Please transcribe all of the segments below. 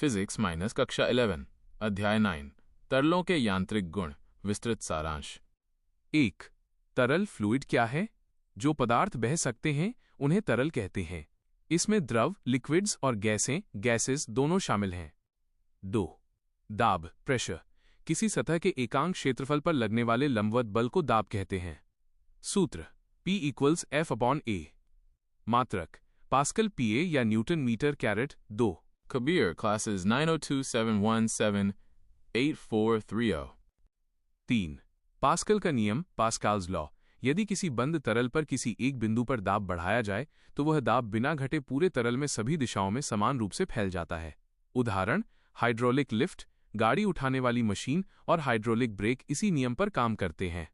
Physics minus कक्षा 11 अध्याय 9 तरलों के यांत्रिक गुण विस्तृत सारांश। 1. तरल फ्लूइड क्या है? जो पदार्थ बह सकते हैं उन्हें तरल कहते हैं। इसमें द्रव लिक्विड्स और गैसेस दोनों शामिल हैं। 2. दाब प्रेशर किसी सतह के एकांक क्षेत्रफल पर लगने वाले लंबवत बल को दाब कहते हैं। सूत्र P = F/A। मात्रक पास्कल PA या newton metre caret 2। Kabir classes 902717843. 3. Pascal का नियम पास्कल्स लॉ। यदि किसी बंद तरल पर किसी एक बिंदु पर दाब बढ़ाया जाए तो वह दाब बिना घटे पूरे तरल में सभी दिशाओं में समान रूप से फैल जाता है। उदाहरण हाइड्रोलिक लिफ्ट, गाड़ी उठाने वाली मशीन और हाइड्रोलिक ब्रेक इसी नियम पर काम करते हैं।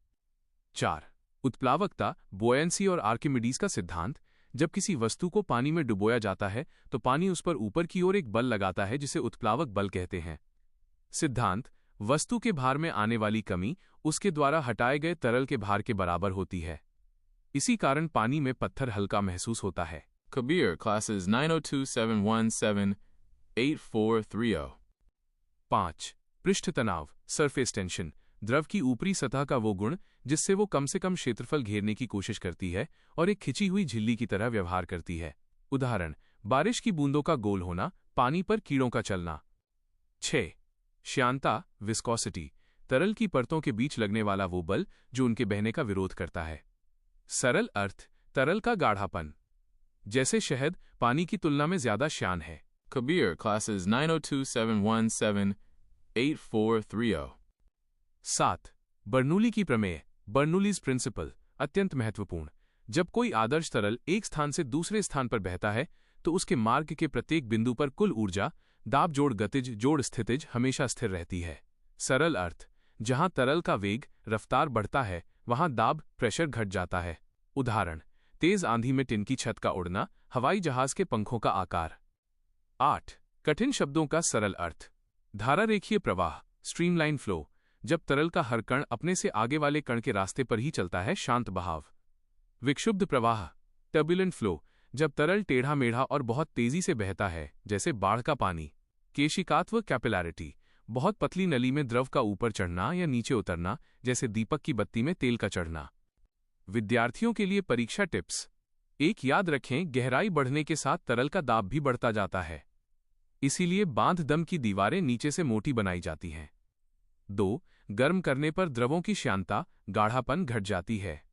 4. उत्प्लावकता बुओयंसी और आर्किमिडीज का सिद्धांत। जब किसी वस्तु को पानी में डुबोया जाता है तो पानी उस पर ऊपर की ओर एक बल लगाता है जिसे उत्प्लावक बल कहते हैं। सिद्धांत वस्तु के भार में आने वाली कमी उसके द्वारा हटाए गए तरल के भार के बराबर होती है। इसी कारण पानी में पत्थर हल्का महसूस होता है। Kabir classes 902717843. 5. पृष्ठ तनाव सरफेस टेंशन द्रव की ऊपरी सतह का वो गुण जिससे वो कम से कम क्षेत्रफल घेरने की कोशिश करती है और एक खिंची हुई झिल्ली की तरह व्यवहार करती है। उदाहरण बारिश की बूंदों का गोल होना, पानी पर कीड़ों का चलना। 6. श्यानता विस्कोसिटी तरल की परतों के बीच लगने वाला वो बल जो उनके बहने का विरोध करता है। सरल अर्थ तरल का गाढ़ापन, जैसे शहद पानी की तुलना में ज्यादा श्यान है। Kabir classes 902717843. 7. बर्नूली की प्रमेय बर्नूलीज प्रिंसिपल अत्यंत महत्वपूर्ण। जब कोई आदर्श तरल एक स्थान से दूसरे स्थान पर बहता है तो उसके मार्ग के प्रत्येक बिंदु पर कुल ऊर्जा दाब जोड़ गतिज जोड़ स्थितिज हमेशा स्थिर रहती है। सरल अर्थ जहां तरल का वेग रफ्तार बढ़ता है वहां दाब प्रेशर घट जाता है। उदाहरण तेज आंधी में टिन की छत का उड़ना, हवाई जहाज के पंखों का आकार। 8. कठिन शब्दों का सरल अर्थ धारा रेखीय प्रवाह स्ट्रीमलाइन फ्लो जब तरल का हर कण अपने से आगे वाले कण के रास्ते पर ही चलता है शांत बहाव। विक्षुब्ध प्रवाह टर्बुलेंट फ्लो जब तरल टेढ़ा मेढ़ा और बहुत तेजी से बहता है जैसे बाढ़ का पानी। केशिकात्व कैपिलैरिटी बहुत पतली नली में द्रव का ऊपर चढ़ना या नीचे उतरना जैसे दीपक की बत्ती में तेल का चढ़ना। विद्यार्थियों के लिए परीक्षा टिप्स। 1. याद रखें गहराई बढ़ने के साथ तरल का दाब भी बढ़ता जाता है, इसीलिए बांध दम की दीवारें नीचे से मोटी बनाई जाती हैं। 2. गर्म करने पर द्रवों की श्यानता गाढ़ापन घट जाती है।